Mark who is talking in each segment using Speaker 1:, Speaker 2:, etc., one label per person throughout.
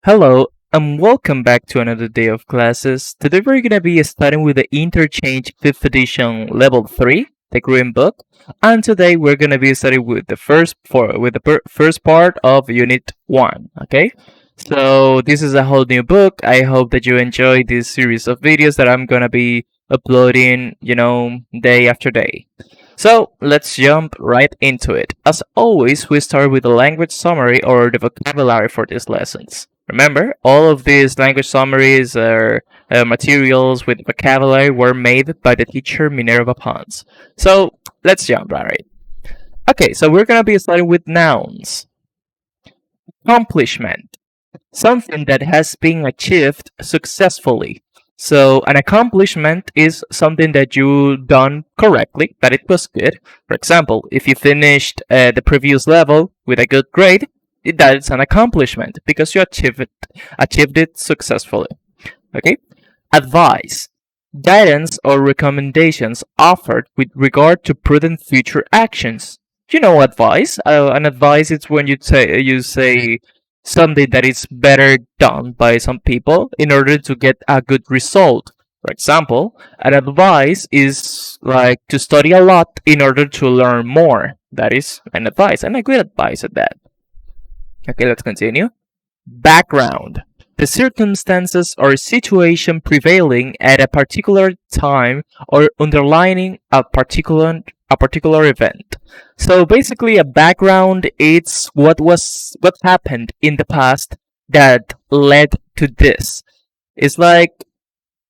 Speaker 1: Hello, and welcome back to another day of classes. Today we're gonna be starting with the Interchange 5th edition level 3, the green book. And today we're gonna be starting with the first part of unit 1, okay? So this is a whole new book. I hope that you enjoy this series of videos that I'm gonna be uploading, day after day. So let's jump right into it. As always, we start with the language summary or the vocabulary for these lessons. Remember, all of these language summaries or materials with vocabulary were made by the teacher Minerva Pons. So let's jump right. Okay, so we're gonna be starting with nouns. Accomplishment, something that has been achieved successfully. So an accomplishment is something that you done correctly, that it was good. For example, if you finished the previous level with a good grade, that is an accomplishment because you achieved it successfully. Okay? Advice, guidance or recommendations offered with regard to prudent future actions. You know advice. An advice is when you say something that is better done by some people in order to get a good result. For example, an advice is like to study a lot in order to learn more. That is an advice, and a good advice at that. Okay, let's continue. Background, the circumstances or situation prevailing at a particular time or underlining a particular event. So basically a background is what happened in the past that led to this. It's like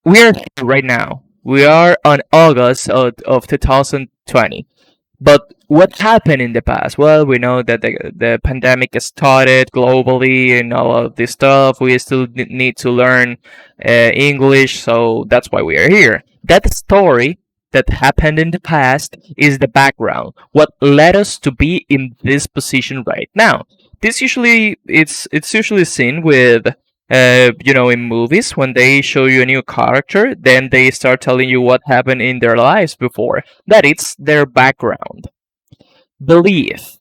Speaker 1: we're here right now. We are on August of 2020. But what happened in the past? Well, we know that the pandemic started globally and all of this stuff. We still need to learn English, so that's why we are here. That story that happened in the past is the background. What led us to be in this position right now. It's usually seen with in movies when they show you a new character, then they start telling you what happened in their lives before. That it's their background. Belief.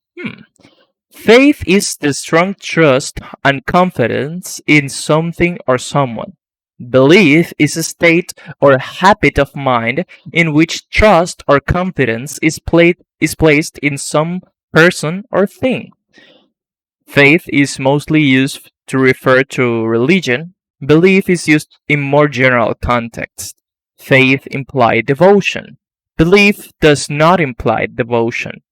Speaker 1: Faith is the strong trust and confidence in something or someone. Belief is a state or habit of mind in which trust or confidence is placed in some person or thing. Faith is mostly used to refer to religion. Belief is used in more general context. Faith implies devotion. Belief does not imply devotion.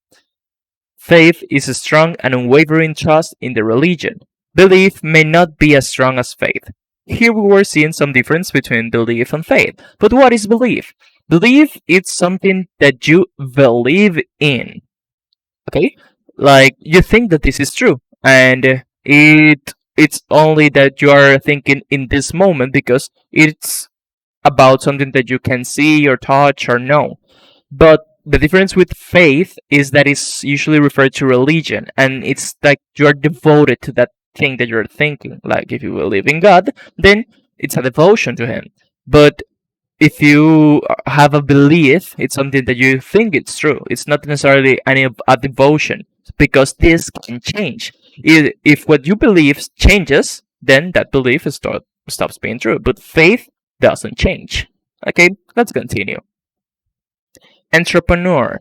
Speaker 1: Faith is a strong and unwavering trust in the religion. Belief may not be as strong as faith. Here we were seeing some difference between belief and faith. But what is belief? Belief is something that you believe in. Okay? Like you think that this is true, and it's only that you are thinking in this moment because it's about something that you can see or touch or know. But the difference with faith is that it's usually referred to religion, and it's like you're devoted to that thing that you're thinking. Like if you believe in God, then it's a devotion to Him. But if you have a belief, it's something that you think it's true. It's not necessarily a devotion because this can change. If what you believe changes, then that belief stops being true. But faith doesn't change. Okay, let's continue. Entrepreneur,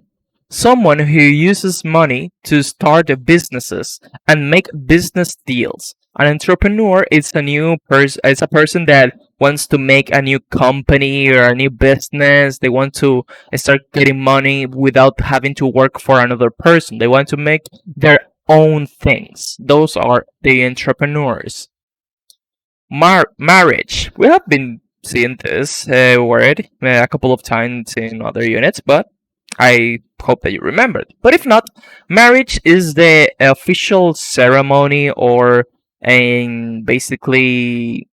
Speaker 1: someone who uses money to start businesses and make business deals. An entrepreneur is a person that wants to make a new company or a new business. They want to start getting money without having to work for another person. They want to make their own things. Those are the entrepreneurs. Marriage. We have been seeing this word a couple of times in other units, but I hope that you remembered. But if not, marriage is the official ceremony or basically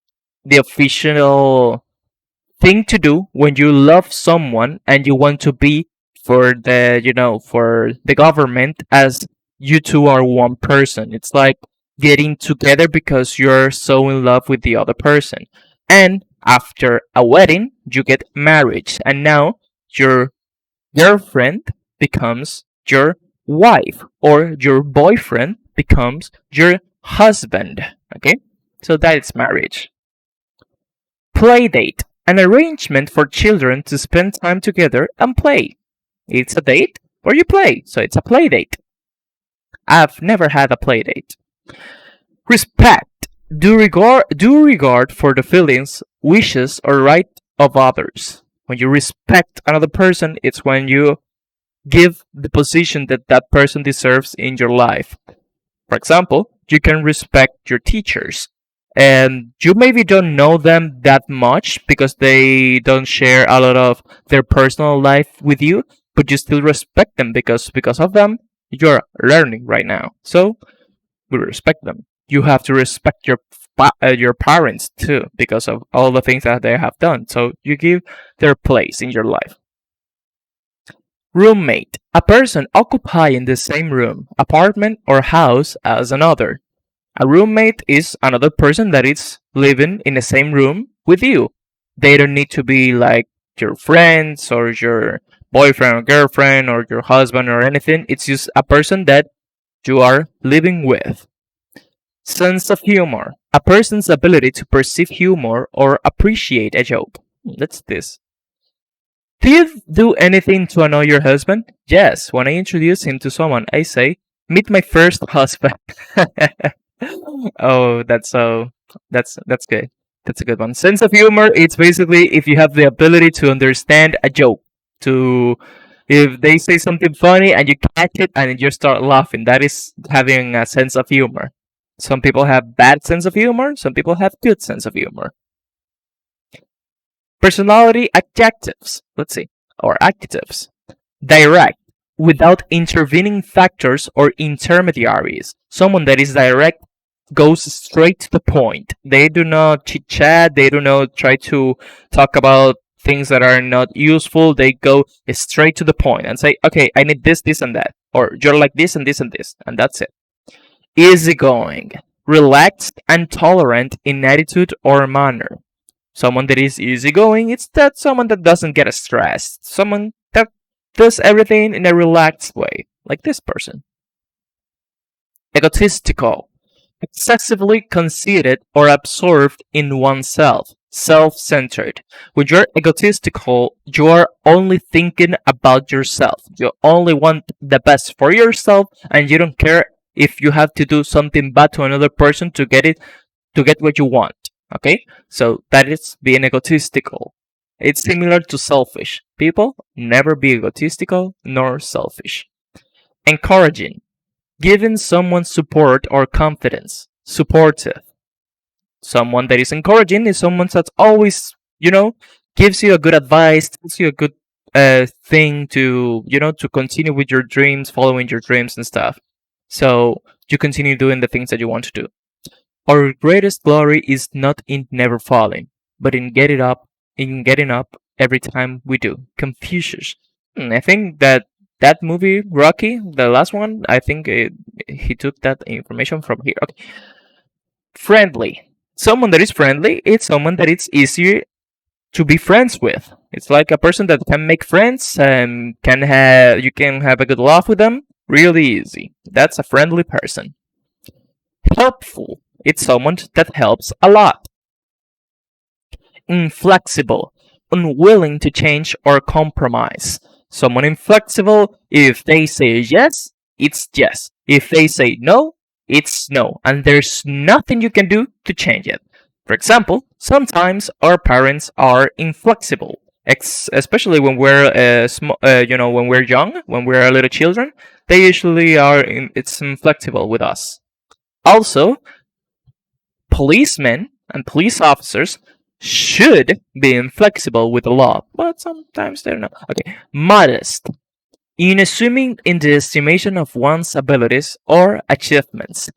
Speaker 1: the official thing to do when you love someone and you want to be for the government as you two are one person. It's like getting together because you're so in love with the other person. And after a wedding, you get married, and now your girlfriend becomes your wife, or your boyfriend becomes your husband. Okay? So that is marriage. Playdate, an arrangement for children to spend time together and play. It's a date where you play, so it's a playdate. I've never had a playdate. Respect, due regard for the feelings, wishes, or right of others. When you respect another person, it's when you give the position that that person deserves in your life. For example, you can respect your teachers. And you maybe don't know them that much because they don't share a lot of their personal life with you, but you still respect them because of them you're learning right now. So we respect them. You have to respect your parents too because of all the things that they have done. So you give their place in your life. Roommate, a person occupying the same room, apartment, or house as another. A roommate is another person that is living in the same room with you. They don't need to be like your friends or your boyfriend or girlfriend or your husband or anything. It's just a person that you are living with. Sense of humor, a person's ability to perceive humor or appreciate a joke. That's this. Do you do anything to annoy your husband? Yes, when I introduce him to someone, I say, "Meet my first husband." Oh, that's good. That's a good one. Sense of humor, it's basically if you have the ability to understand a joke. To if they say something funny and you catch it and you start laughing, that is having a sense of humor. Some people have bad sense of humor, some people have good sense of humor. Personality adjectives. Let's see. Or adjectives. Direct, without intervening factors or intermediaries. Someone that is direct goes straight to the point. They do not chit chat, they do not try to talk about things that are not useful. They go straight to the point and say, okay, I need this, this, and that. Or you're like this and this and this, and that's it. Easygoing, relaxed and tolerant in attitude or manner. Someone that is easygoing, it's that someone that doesn't get stressed. Someone that does everything in a relaxed way, like this person. Egotistical, excessively conceited or absorbed in oneself, self-centered. When you're egotistical, you are only thinking about yourself. You only want the best for yourself, and you don't care if you have to do something bad to another person to get what you want. Okay, so that is being egotistical. It's similar to selfish. People never be egotistical nor selfish. Encouraging, giving someone support or confidence. Supportive. Someone that is encouraging is someone that's always, gives you a good advice, tells you a good thing to, to continue with your dreams, following your dreams and stuff. So you continue doing the things that you want to do. Our greatest glory is not in never falling, but in getting up every time we do. Confucius. I think that movie, Rocky, the last one, I think he took that information from here. Okay. Friendly. Someone that is friendly is someone that it's easier to be friends with. It's like a person that can make friends and you can have a good laugh with them really easy. That's a friendly person. Helpful. It's someone that helps a lot. Inflexible, unwilling to change or compromise. Someone inflexible, if they say yes, it's yes. If they say no, it's no. And there's nothing you can do to change it. For example, sometimes our parents are inflexible, especially when we're when we're young, when we're little children. They usually it's inflexible with us. Also, policemen and police officers should be inflexible with the law, but sometimes they're not. Okay, modest. In assuming in the estimation of one's abilities or achievements.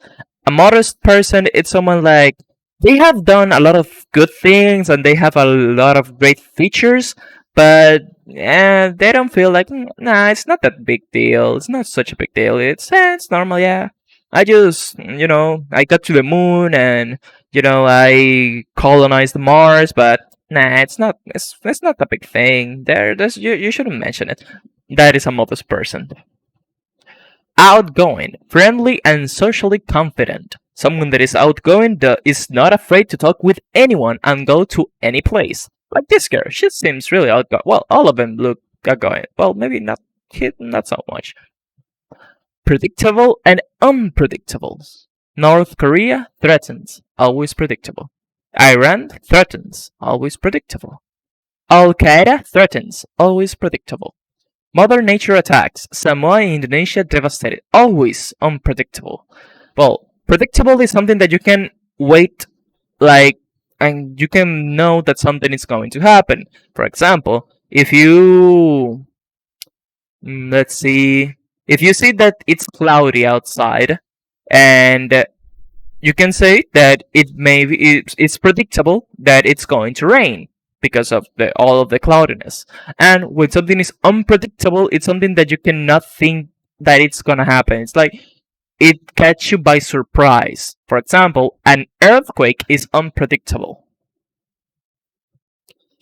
Speaker 1: A modest person is someone like they have done a lot of good things and they have a lot of great features, but they don't feel like, nah, it's not that big deal. It's not such a big deal. It's normal, yeah. I just, I got to the moon and, I colonized Mars, but nah, it's not a big thing. You shouldn't mention it. That is a modest person. Outgoing, friendly, and socially confident. Someone that is outgoing is not afraid to talk with anyone and go to any place. Like this girl, she seems really outgoing. Well, all of them look outgoing. Well, maybe not so much. Predictable and unpredictable. North Korea threatens, always predictable. Iran threatens, always predictable. Al Qaeda threatens, always predictable. Mother Nature attacks, Samoa and Indonesia devastated, always unpredictable. Well, predictable is something that you can wait, like, and you can know that something is going to happen. For example, if you, let's see, if you see that it's cloudy outside, and you can say that it's predictable that it's going to rain because of all of the cloudiness. And when something is unpredictable, it's something that you cannot think that it's gonna happen. It's like it catch you by surprise. For example, an earthquake is unpredictable.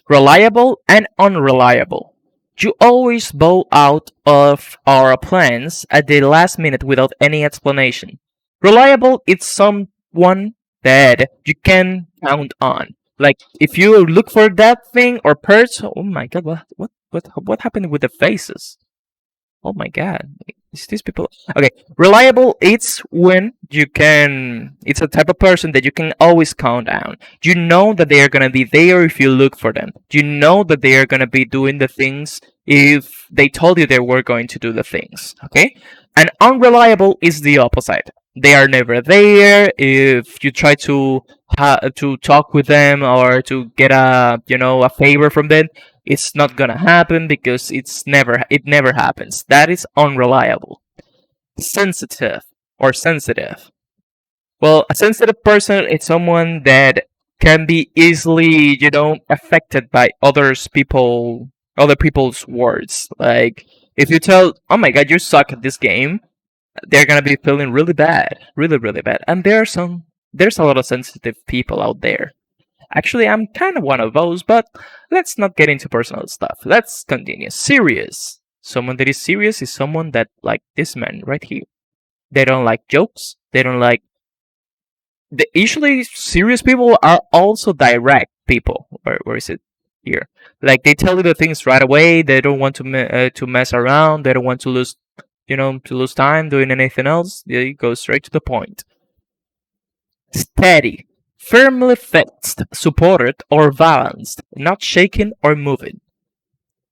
Speaker 1: Reliable and unreliable. You always bow out of our plans at the last minute without any explanation. Reliable is someone that you can count on. Like if you look for that thing or person, oh my god, what happened with the faces? Oh my god, is these people? Okay, reliable. It's when you can. It's a type of person that you can always count on. You know that they are gonna be there if you look for them. You know that they are gonna be doing the things if they told you they were going to do the things. Okay, and unreliable is the opposite. They are never there. If you try to talk with them or to get a favor from them, it's not gonna happen because it never happens. That is unreliable. Sensitive or sensitive. Well, a sensitive person is someone that can be easily, affected by other people's words. Like if you tell, "Oh my god, you suck at this game," they're gonna be feeling really bad, really, really bad. And there's a lot of sensitive people out there. Actually, I'm kind of one of those, but let's not get into personal stuff. Let's continue. Serious. Someone that is serious is someone that, like this man right here. They don't like jokes. They don't like. Usually, serious people are also direct people. Where is it? Here. Like they tell you the things right away. They don't want to mess around. They don't want to lose time doing anything else. They go straight to the point. Steady. Firmly fixed, supported, or balanced, not shaken or moving.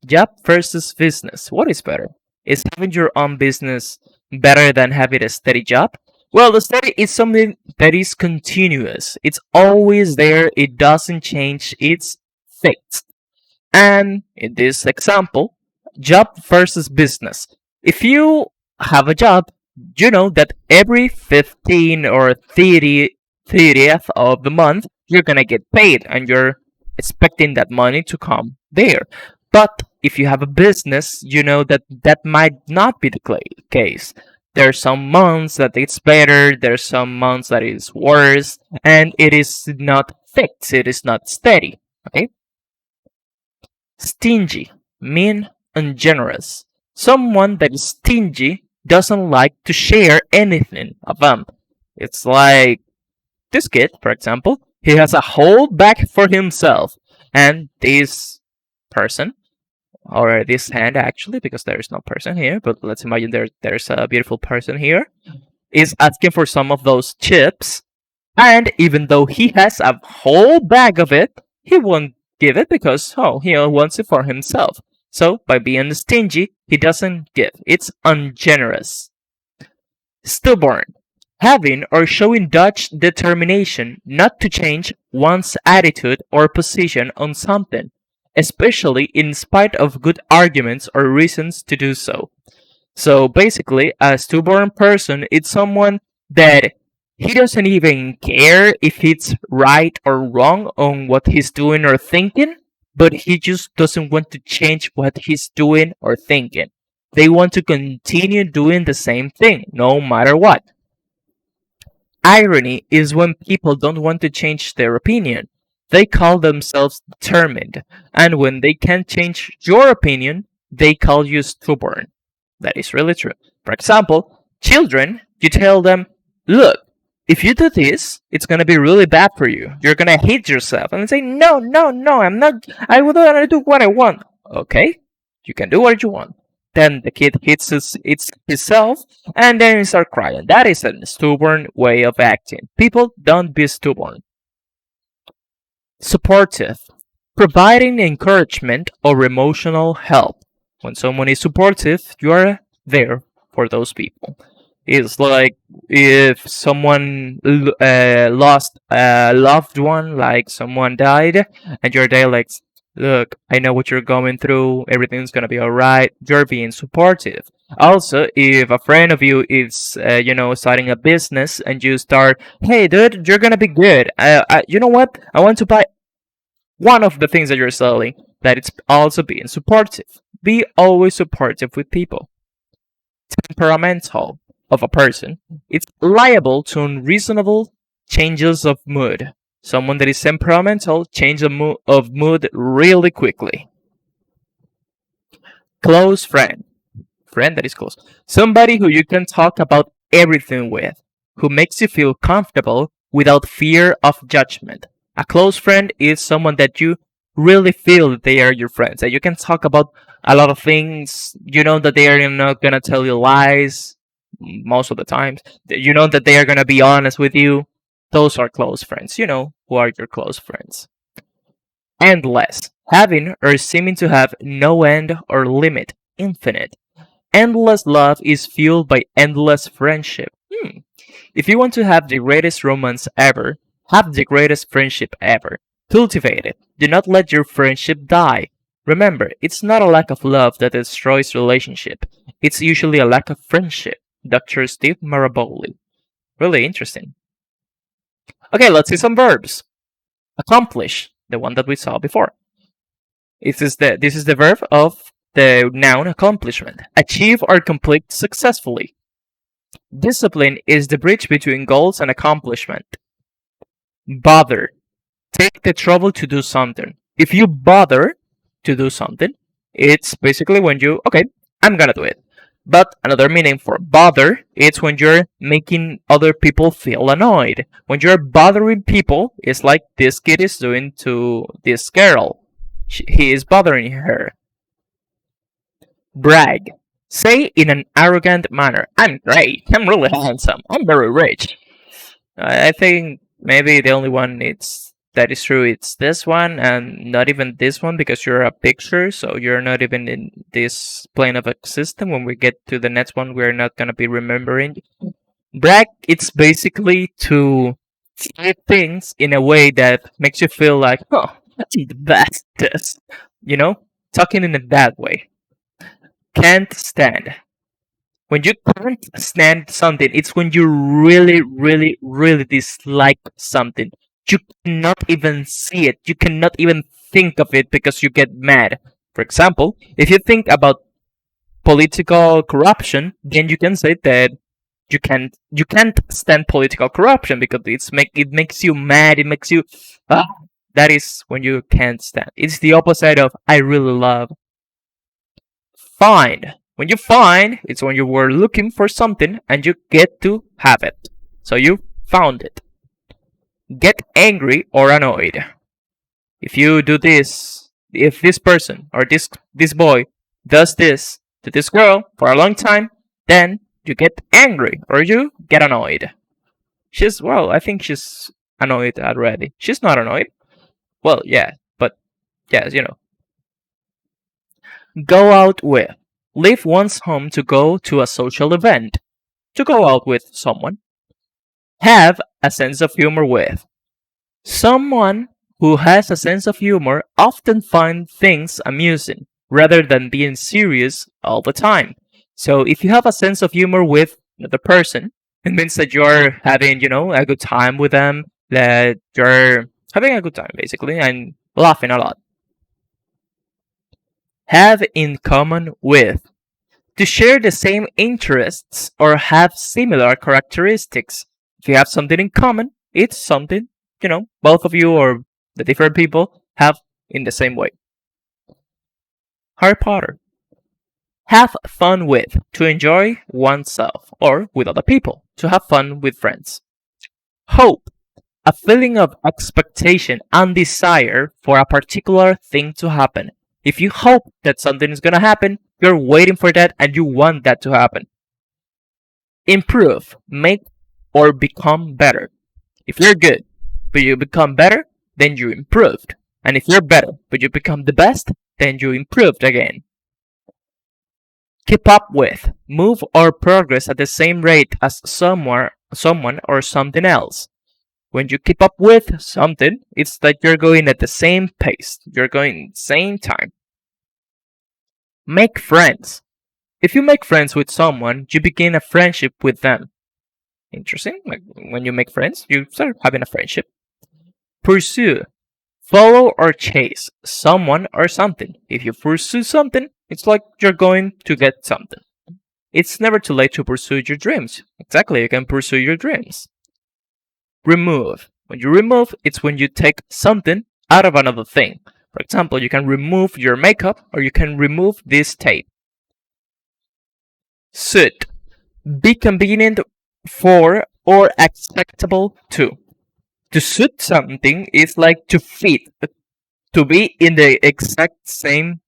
Speaker 1: Job versus business. What is better? Is having your own business better than having a steady job? Well, the steady is something that is continuous. It's always there. It doesn't change. It's fixed. And in this example, job versus business. If you have a job, you know that every 15 or 30th of the month, you're gonna get paid and you're expecting that money to come there. But if you have a business, you know that that might not be the case. There are some months that it's better, there's some months that it's worse, and it is not fixed, it is not steady. Okay? Stingy, mean, ungenerous. Someone that is stingy doesn't like to share anything of them. It's like this kid, for example, he has a whole bag for himself, and this person, or this hand actually, because there is no person here, but let's imagine there's a beautiful person here, is asking for some of those chips, and even though he has a whole bag of it, he won't give it because, he wants it for himself. So, by being stingy, he doesn't give. It's ungenerous. Stubborn. Having or showing Dutch determination not to change one's attitude or position on something, especially in spite of good arguments or reasons to do so. So basically, a stubborn person is someone that he doesn't even care if it's right or wrong on what he's doing or thinking, but he just doesn't want to change what he's doing or thinking. They want to continue doing the same thing, no matter what. Irony is when people don't want to change their opinion. They call themselves determined, and when they can't change your opinion, they call you stubborn. That is really true. For example, children, you tell them, look, If you do this, it's gonna be really bad for you. You're gonna hate yourself and say, no, no, no, I'm not, I would wanna do what I want. Okay, you can do what you want. Then the kid hits himself and then he start crying. That is a stubborn way of acting. People, don't be stubborn. Supportive. Providing encouragement or emotional help. When someone is supportive, you are there for those people. It's like if someone lost a loved one, like someone died, and you're there like, look, I know what you're going through, everything's gonna be alright. You're being supportive. Also, if a friend of you is, starting a business and you start, hey, dude, you're gonna be good. You know what? I want to buy one of the things that you're selling. That it's also being supportive. Be always supportive with people. Temperamental of a person, it's liable to unreasonable changes of mood. Someone that is temperamental changes of mood really quickly. Close friend. Friend that is close. Somebody who you can talk about everything with, who makes you feel comfortable without fear of judgment. A close friend is someone that you really feel that they are your friends, that you can talk about a lot of things. You know that they are not gonna tell you lies most of the times. You know that they are gonna be honest with you. Those are close friends. You know who are your close friends. Endless. Having or seeming to have no end or limit. Infinite. Endless love is fueled by endless friendship. If you want to have the greatest romance ever, have the greatest friendship ever. Cultivate it. Do not let your friendship die. Remember, it's not a lack of love that destroys relationship. It's usually a lack of friendship. Dr. Steve Maraboli. Really interesting. Okay, let's see some verbs. Accomplish, the one that we saw before. This is the verb of the noun accomplishment. Achieve or complete successfully. Discipline is the bridge between goals and accomplishment. Bother. Take the trouble to do something. If you bother to do something, it's basically when you, okay, I'm gonna do it. But another meaning for bother, it's when you're making other people feel annoyed. When you're bothering people, it's like this kid is doing to this girl. He is bothering her. Brag. Say in an arrogant manner, I'm great, I'm really handsome, I'm very rich. I think maybe the only one that is true it's this one and not even this one because you're a picture, so you're not even in this plane of existence. When we get to the next one, we're not gonna be remembering. Brag, it's basically to say things in a way that makes you feel like, oh, I'm the best at this. You know? Talking in a bad way. Can't stand. When you can't stand something, it's when you really, really, really dislike something. You cannot even see it. You cannot even think of it because you get mad. For example, if you think about political corruption, then you can say that you can't stand political corruption because it makes you mad. It makes you that is when you can't stand. It's the opposite of I really love. Find. When you find, it's when you were looking for something and you get to have it. So you found it. Get angry or annoyed. If you do this, if this person or this boy does this to this girl for a long time, then you get angry or you get annoyed. I think she's annoyed already. She's not annoyed. Well, yeah, but yes, Go out with. Leave one's home to go to a social event. To go out with someone. Have a sense of humor with. Someone who has a sense of humor often finds things amusing rather than being serious all the time. So if you have a sense of humor with the person, it means that you're having, a good time with them, that you're having a good time basically and laughing a lot. Have in common with. To share the same interests or have similar characteristics. If you have something in common, it's something, both of you or the different people have in the same way. Harry Potter. Have fun with. To enjoy oneself or with other people. To have fun with friends. Hope, a feeling of expectation and desire for a particular thing to happen. If you hope that something is going to happen, you're waiting for that and you want that to happen. Improve, make, or become better. If you're good, but you become better, then you improved. And if you're better, but you become the best, then you improved again. Keep up with, move or progress at the same rate as someone or something else. When you keep up with something, it's that you're going at the same pace. You're going at the same time. Make friends. If you make friends with someone, you begin a friendship with them. Interesting. Like when you make friends, you start having a friendship. Pursue. Follow or chase someone or something. If you pursue something, it's like you're going to get something. It's never too late to pursue your dreams. Exactly, you can pursue your dreams. Remove. When you remove, it's when you take something out of another thing. For example, you can remove your makeup or you can remove this tape. Suit. Be convenient for or acceptable to. To suit something is like to fit, to be in the exact same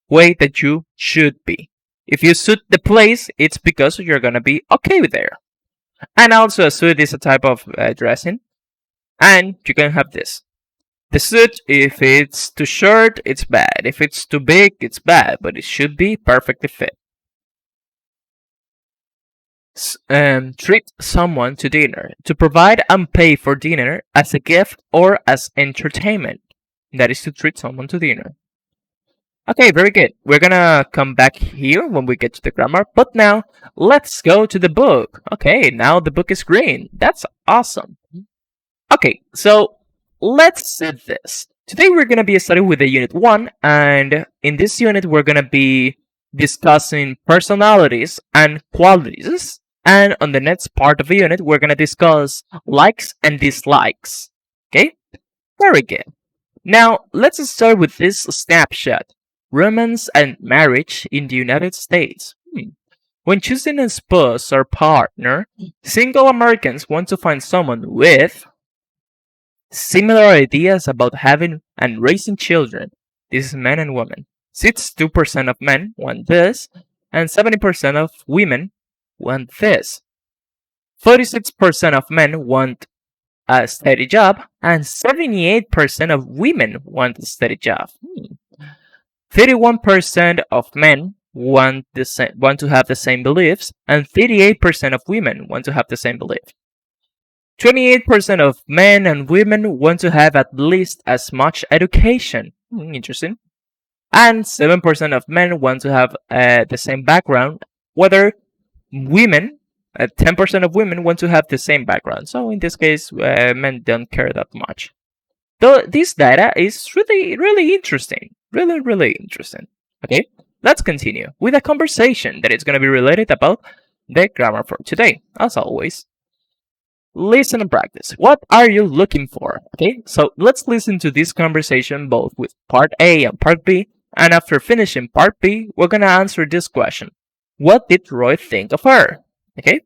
Speaker 1: way that you should be. If you suit the place, it's because you're gonna be okay there. And also a suit is a type of dressing. And you can have this. The suit, if it's too short, it's bad. If it's too big, it's bad. But it should be perfectly fit. Treat someone to dinner. To provide and pay for dinner as a gift or as entertainment. That is to treat someone to dinner. Okay, very good. We're gonna come back here when we get to the grammar, but now let's go to the book. Okay, now the book is green. That's awesome. Okay, so let's see this. Today we're gonna be studying with the unit 1, and in this unit we're gonna be discussing personalities and qualities. And on the next part of the unit, we're gonna discuss likes and dislikes. Okay? Very good. Now, let's start with this snapshot. Romance and marriage in the United States. When choosing a spouse or partner, single Americans want to find someone with similar ideas about having and raising children. This is men and women. 62% of men want this, and 70% of women want this. 46% of men want a steady job, and 78% of women want a steady job. 31% of men want to have the same beliefs, and 38% of women want to have the same belief. 28% of men and women want to have at least as much education. Interesting. And 7% of men want to have the same background, whether women, 10% of women want to have the same background. So in this case, men don't care that much. Though this data is really interesting. Really interesting. Okay, let's continue with a conversation that is going to be related about the grammar for today, as always. Listen and practice. What are you looking for? Okay, so let's listen to this conversation both with part A and part B, and after finishing part B, we're going to answer this question. What did Roy think of her? Okay,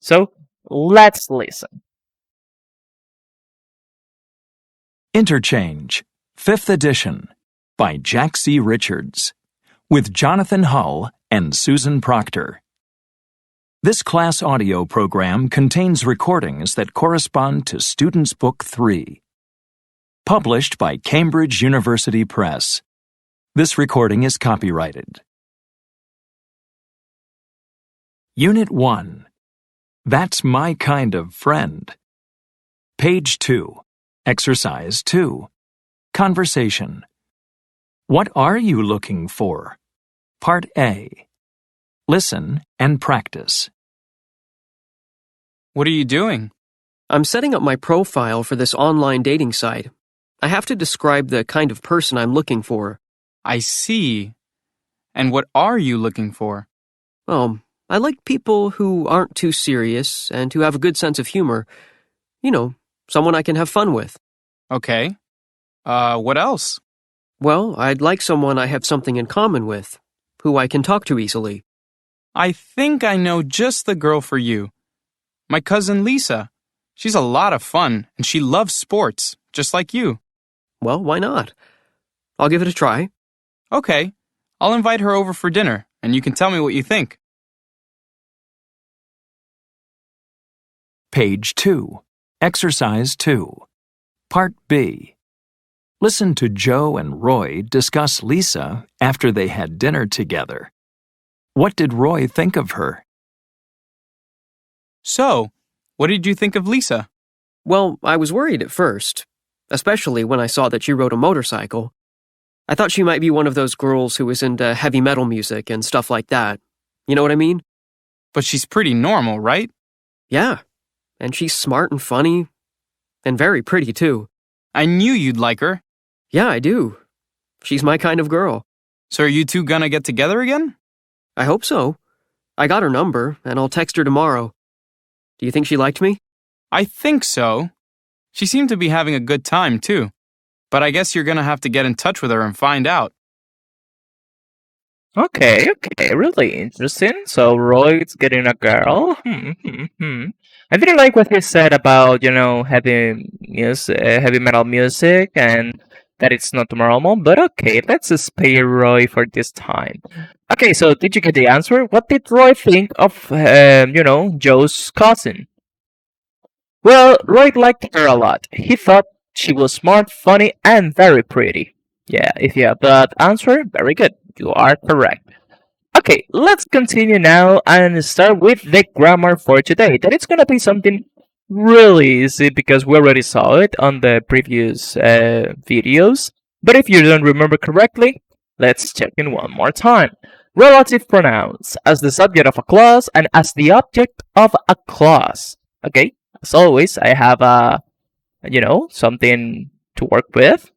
Speaker 1: so let's listen.
Speaker 2: Interchange, 5th edition, by Jack C. Richards, with Jonathan Hull and Susan Proctor. This class audio program contains recordings that correspond to Students' Book 3. Published by Cambridge University Press. This recording is copyrighted. Unit 1. That's my kind of friend. Page 2. Exercise 2. Conversation. What are you looking for? Part A. Listen and practice.
Speaker 3: What are you doing?
Speaker 4: I'm setting up my profile for this online dating site. I have to describe the kind of person I'm looking for.
Speaker 3: I see. And what are you looking for?
Speaker 4: I like people who aren't too serious and who have a good sense of humor. You know, someone I can have fun with.
Speaker 3: Okay. What else?
Speaker 4: Well, I'd like someone I have something in common with, who I can talk to easily.
Speaker 3: I think I know just the girl for you. My cousin Lisa. She's a lot of fun, and she loves sports, just like you.
Speaker 4: Well, why not? I'll give it a try.
Speaker 3: Okay, I'll invite her over for dinner, and you can tell me what you think.
Speaker 2: Page 2. Exercise 2. Part B. Listen to Joe and Roy discuss Lisa after they had dinner together. What did Roy think of her?
Speaker 3: So, what did you think of Lisa?
Speaker 4: Well, I was worried at first, especially when I saw that she rode a motorcycle. I thought she might be one of those girls who was into heavy metal music and stuff like that. You know what I mean?
Speaker 3: But she's pretty normal, right?
Speaker 4: Yeah, and she's smart and funny, and very pretty too.
Speaker 3: I knew you'd like her.
Speaker 4: Yeah, I do. She's my kind of girl.
Speaker 3: So are you two gonna get together again?
Speaker 4: I hope so. I got her number, and I'll text her tomorrow. Do you think she liked me?
Speaker 3: I think so. She seemed to be having a good time, too. But I guess you're gonna have to get in touch with her and find out.
Speaker 1: Okay, really interesting. So Roy's getting a girl. I didn't like what he said about, heavy metal music, and that it's not normal. But okay, let's spare Roy for this time. Okay, so did you get the answer? What did Roy think of, Joe's cousin? Well, Roy liked her a lot. He thought she was smart, funny, and very pretty. Yeah, if you have that answer, very good. You are correct. Okay, let's continue now and start with the grammar for today. That it's gonna be something really easy because we already saw it on the previous videos. But if you don't remember correctly, let's check in one more time. Relative pronouns as the subject of a clause and as the object of a clause. Okay, as always, I have something to work with.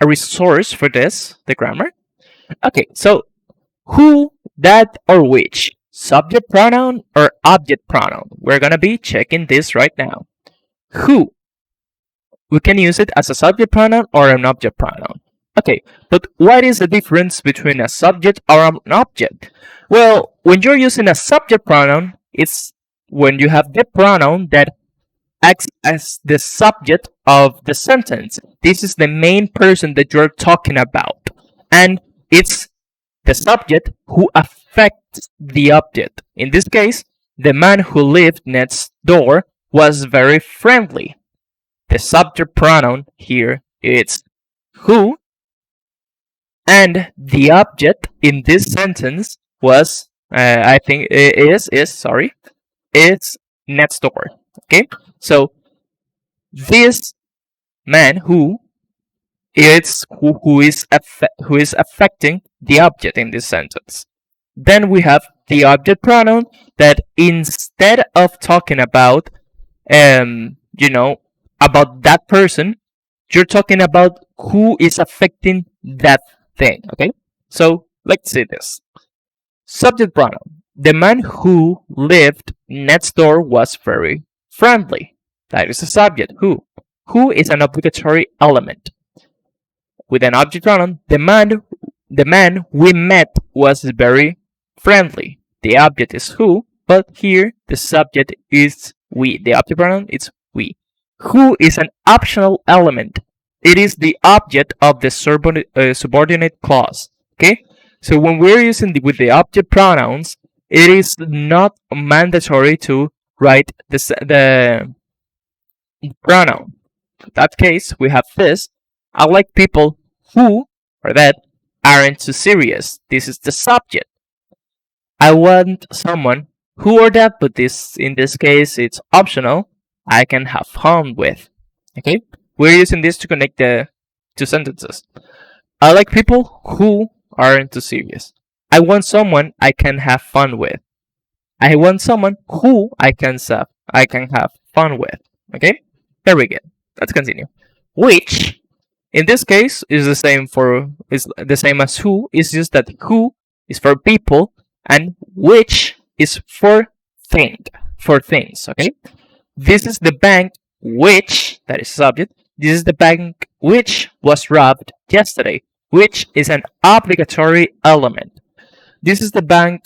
Speaker 1: A resource for this, the grammar. Okay, so who, that, or which? Subject pronoun or object pronoun? We're gonna be checking this right now. Who? We can use it as a subject pronoun or an object pronoun. Okay, but what is the difference between a subject or an object? Well, when you're using a subject pronoun, it's when you have the pronoun that acts as the subject of the sentence. This is the main person that you're talking about. And it's the subject who affects the object. In this case, the man who lived next door was very friendly. The subject pronoun here is who, and the object in this sentence was, is next door. Okay, so this man who is affecting the object in this sentence. Then we have the object pronoun that instead of talking about about that person, you're talking about who is affecting that thing. Okay, so let's see this. Subject pronoun. The man who lived next door was very friendly. That is the subject, who. Who is an obligatory element. With an object pronoun, the man we met was very friendly. The object is who, but here the subject is we. The object pronoun is we. Who is an optional element. It is the object of the subordinate clause. Okay, so when we're using with the object pronouns, it is not mandatory to write the pronoun. In that case, we have this. I like people who, or that, aren't too serious. This is the subject. I want someone who or that, but in this case, it's optional. I can have fun with. Okay? We're using this to connect the two sentences. I like people who aren't too serious. I want someone I can have fun with. I want someone who I can have fun with. Okay? Very good. Let's continue. Which, in this case, is the same as who. It's just that who is for people and which is for things. Okay? This is the bank which, that is subject. This is the bank which was robbed yesterday, which is an obligatory element. This is the bank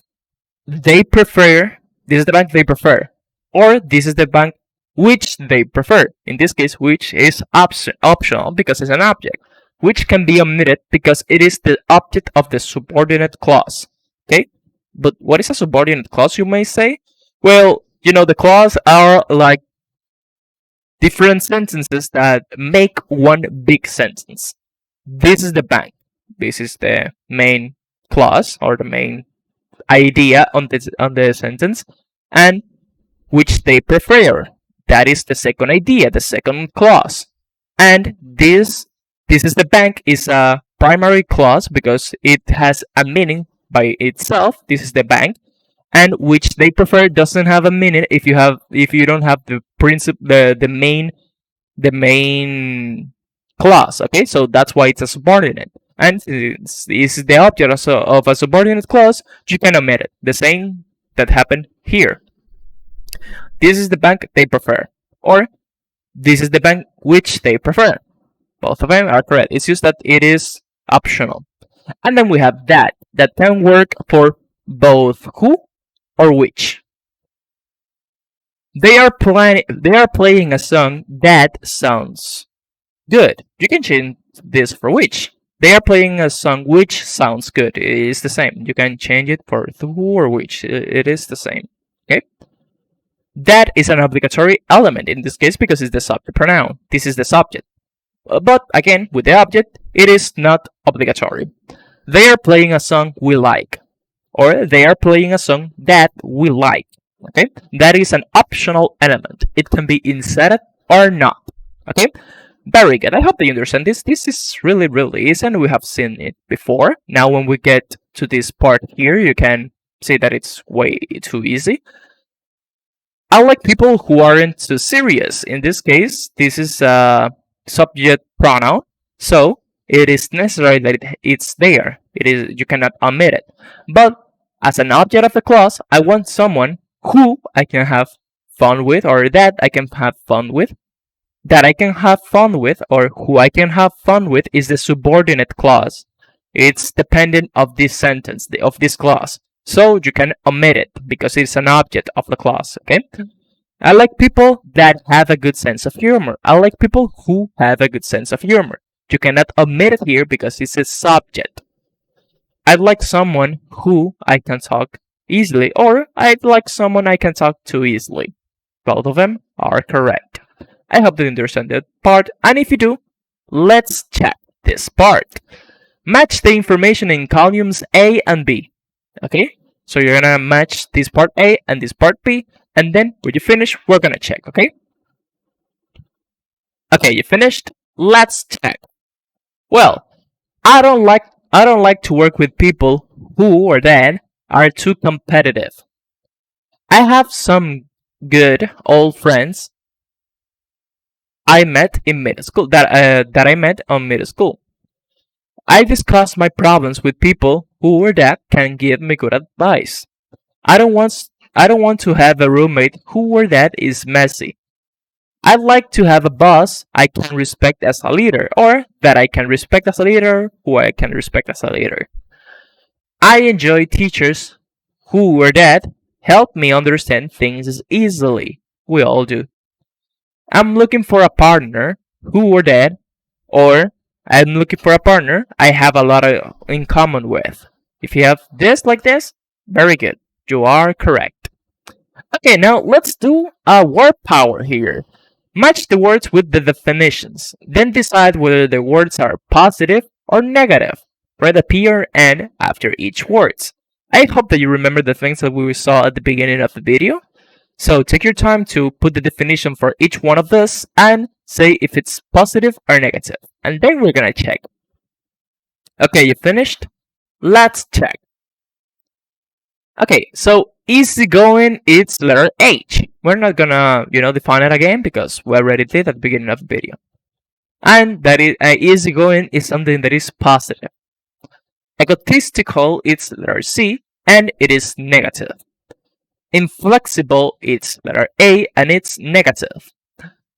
Speaker 1: they prefer. This is the bank they prefer. or this is the bank which they prefer. In this case, which is optional because it's an object, which can be omitted because it is the object of the subordinate clause. Okay, but what is a subordinate clause, you may say? Well, the clause are like different sentences that make one big sentence. This is the bank. This is the main clause or the main idea on the sentence, and which they prefer. That is the second idea, the second clause. And this is the bank is a primary clause because it has a meaning by itself. This is the bank, and which they prefer doesn't have a meaning if you don't have the principle, the main clause. Okay, so that's why it's a subordinate. And this is the object of a subordinate clause. You can omit it. The same that happened here. This is the bank they prefer, or this is the bank which they prefer. Both of them are correct. It's just that it is optional. And then we have that can work for both who or which. They are playing a song that sounds good. You can change this for which. They are playing a song which sounds good. It is the same. You can change it for who or which. It is the same. Okay? That is an obligatory element in this case because it's the subject pronoun. This is the subject. But again, with the object, it is not obligatory. They are playing a song we like. Or they are playing a song that we like. Okay? That is an optional element. It can be inserted or not. Okay? Very good. I hope that you understand this. This is really, really easy, and we have seen it before. Now, when we get to this part here, you can see that it's way too easy. I like people who aren't too serious. In this case, this is a subject pronoun, so it is necessary that it's there. You cannot omit it. But as an object of the clause, I want someone who I can have fun with, or that I can have fun with. That I can have fun with, or who I can have fun with, is the subordinate clause. It's dependent of this sentence, of this clause. So you can omit it because it's an object of the clause. Okay? I like people that have a good sense of humor. I like people who have a good sense of humor. You cannot omit it here because it's a subject. I'd like someone who I can talk easily, or I'd like someone I can talk to easily. Both of them are correct. I hope you understand that part, and if you do, let's check this part. Match the information in columns A and B. Okay? So you're gonna match this part A and this part B, and then when you finish, we're gonna check, okay? Okay, you finished? Let's check. Well, I don't like to work with people who or that are too competitive. I have some good old friends I met in middle school that I met on middle school. I discuss my problems with people who or that can give me good advice. I don't want to have a roommate who or that is messy. I'd like to have a boss I can respect as a leader, or that I can respect as a leader, who I can respect as a leader. I enjoy teachers who or that help me understand things easily. We all do. I'm looking for a partner who or that, or I'm looking for a partner I have a lot in common with. If you have this like this, very good. You are correct. Okay, now let's do a word power here. Match the words with the definitions. Then decide whether the words are positive or negative. Write a P or N after each word. I hope that you remember the things that we saw at the beginning of the video. So take your time to put the definition for each one of this and say if it's positive or negative. And then we're gonna check. Okay, you finished? Let's check. Okay, so easygoing, it's letter H. We're not gonna, define it again because we already did at the beginning of the video. And that is, easygoing is something that is positive. Egotistical, it's letter C, and it is negative. Inflexible, it's letter A, and it's negative.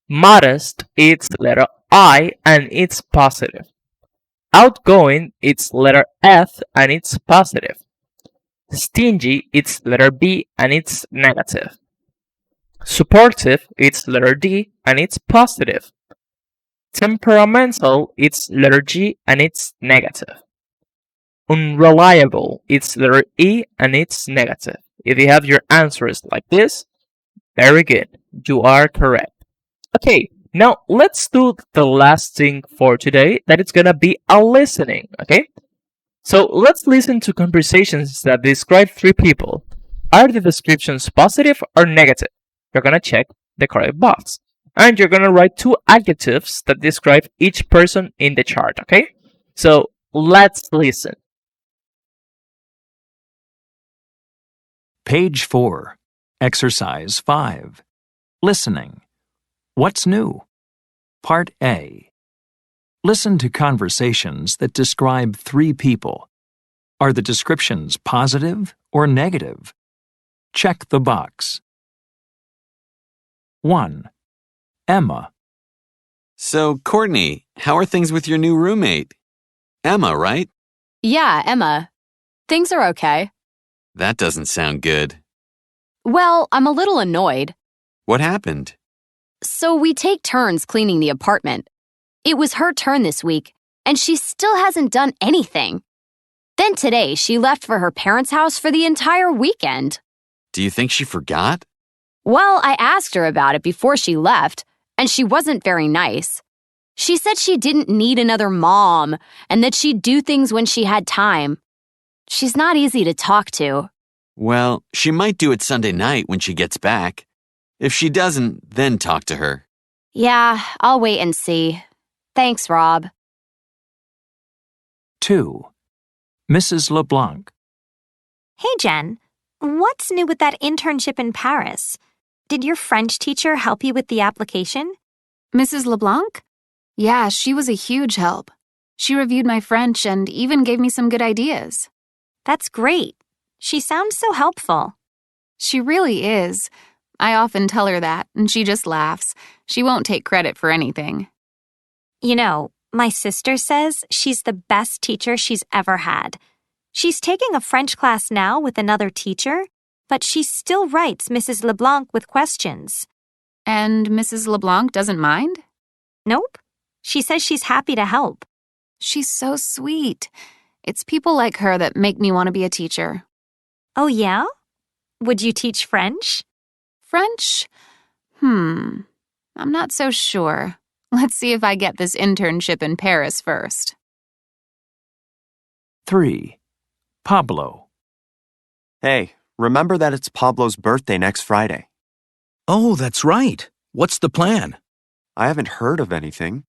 Speaker 1: Modest, it's letter I, and it's positive. Outgoing, it's letter F, and it's positive. Stingy, it's letter B, and it's negative. Supportive, it's letter D, and it's positive. Temperamental, it's letter G, and it's negative. Unreliable, it's letter E, and it's negative. If you have your answers like this, very good. You are correct. Okay, now let's do the last thing for today. That it's gonna be a listening. Okay, so let's listen to conversations that describe three people. Are the descriptions positive or negative? You're gonna check the correct box, and you're gonna write two adjectives that describe each person in the chart. Okay, so let's listen.
Speaker 2: Page 4. Exercise 5. Listening. What's new? Part A. Listen to conversations that describe three people. Are the descriptions positive or negative? Check the box. 1. Emma.
Speaker 5: So, Courtney, how are things with your new roommate? Emma, right?
Speaker 6: Yeah, Emma. Things are okay.
Speaker 5: That doesn't sound good.
Speaker 6: Well, I'm a little annoyed.
Speaker 5: What happened?
Speaker 6: So we take turns cleaning the apartment. It was her turn this week, and she still hasn't done anything. Then today, she left for her parents' house for the entire weekend.
Speaker 5: Do you think she forgot?
Speaker 6: Well, I asked her about it before she left, and she wasn't very nice. She said she didn't need another mom, and that she'd do things when she had time. She's not easy to talk to.
Speaker 5: Well, she might do it Sunday night when she gets back. If she doesn't, then talk to her.
Speaker 6: Yeah, I'll wait and see. Thanks, Rob.
Speaker 2: 2. Mrs. LeBlanc.
Speaker 7: Hey, Jen. What's new with that internship in Paris? Did your French teacher help you with the application?
Speaker 8: Mrs. LeBlanc? Yeah, she was a huge help. She reviewed my French and even gave me some good ideas.
Speaker 7: That's great. She sounds so helpful.
Speaker 8: She really is. I often tell her that, and she just laughs. She won't take credit for anything.
Speaker 7: You know, my sister says she's the best teacher she's ever had. She's taking a French class now with another teacher, but she still writes Mrs. LeBlanc with questions.
Speaker 8: And Mrs. LeBlanc doesn't mind?
Speaker 7: Nope. She says she's happy to help.
Speaker 8: She's so sweet. It's people like her that make me want to be a teacher.
Speaker 7: Oh, yeah? Would you teach French?
Speaker 8: French? I'm not so sure. Let's see if I get this internship in Paris first.
Speaker 2: 3. Pablo.
Speaker 9: Hey, remember that it's Pablo's birthday next Friday.
Speaker 10: Oh, that's right. What's the plan?
Speaker 9: I haven't heard of anything.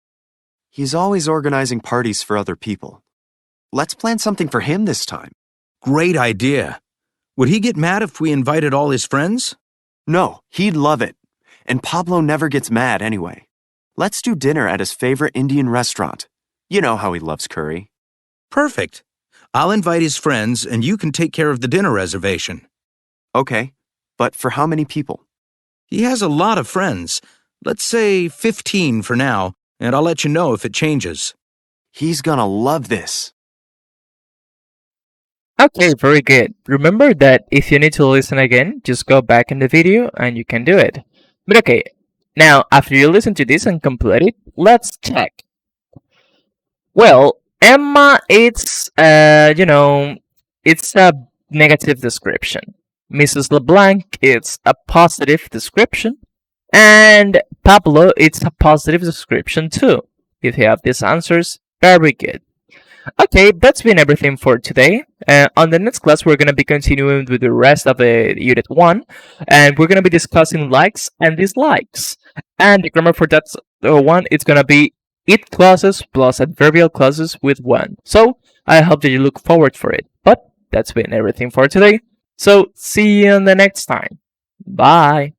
Speaker 9: He's always organizing parties for other people. Let's plan something for him this time.
Speaker 10: Great idea. Would he get mad if we invited all his friends?
Speaker 9: No, he'd love it. And Pablo never gets mad anyway. Let's do dinner at his favorite Indian restaurant. You know how he loves curry.
Speaker 10: Perfect. I'll invite his friends and you can take care of the dinner reservation.
Speaker 9: Okay, but for how many people?
Speaker 10: He has a lot of friends. Let's say 15 for now, and I'll let you know if it changes.
Speaker 9: He's gonna love this.
Speaker 1: Okay, very good. Remember that if you need to listen again, just go back in the video and you can do it. But okay, now after you listen to this and complete it, let's check. Well, Emma, it's it's a negative description. Mrs. LeBlanc, it's a positive description. And Pablo, it's a positive description too. If you have these answers, very good. Okay, that's been everything for today. On the next class, we're going to be continuing with the rest of the Unit 1, and we're going to be discussing likes and dislikes. And the grammar for that one, it's going to be it clauses plus adverbial clauses with one. So, I hope that you look forward for it. But that's been everything for today. So, see you on the next time. Bye!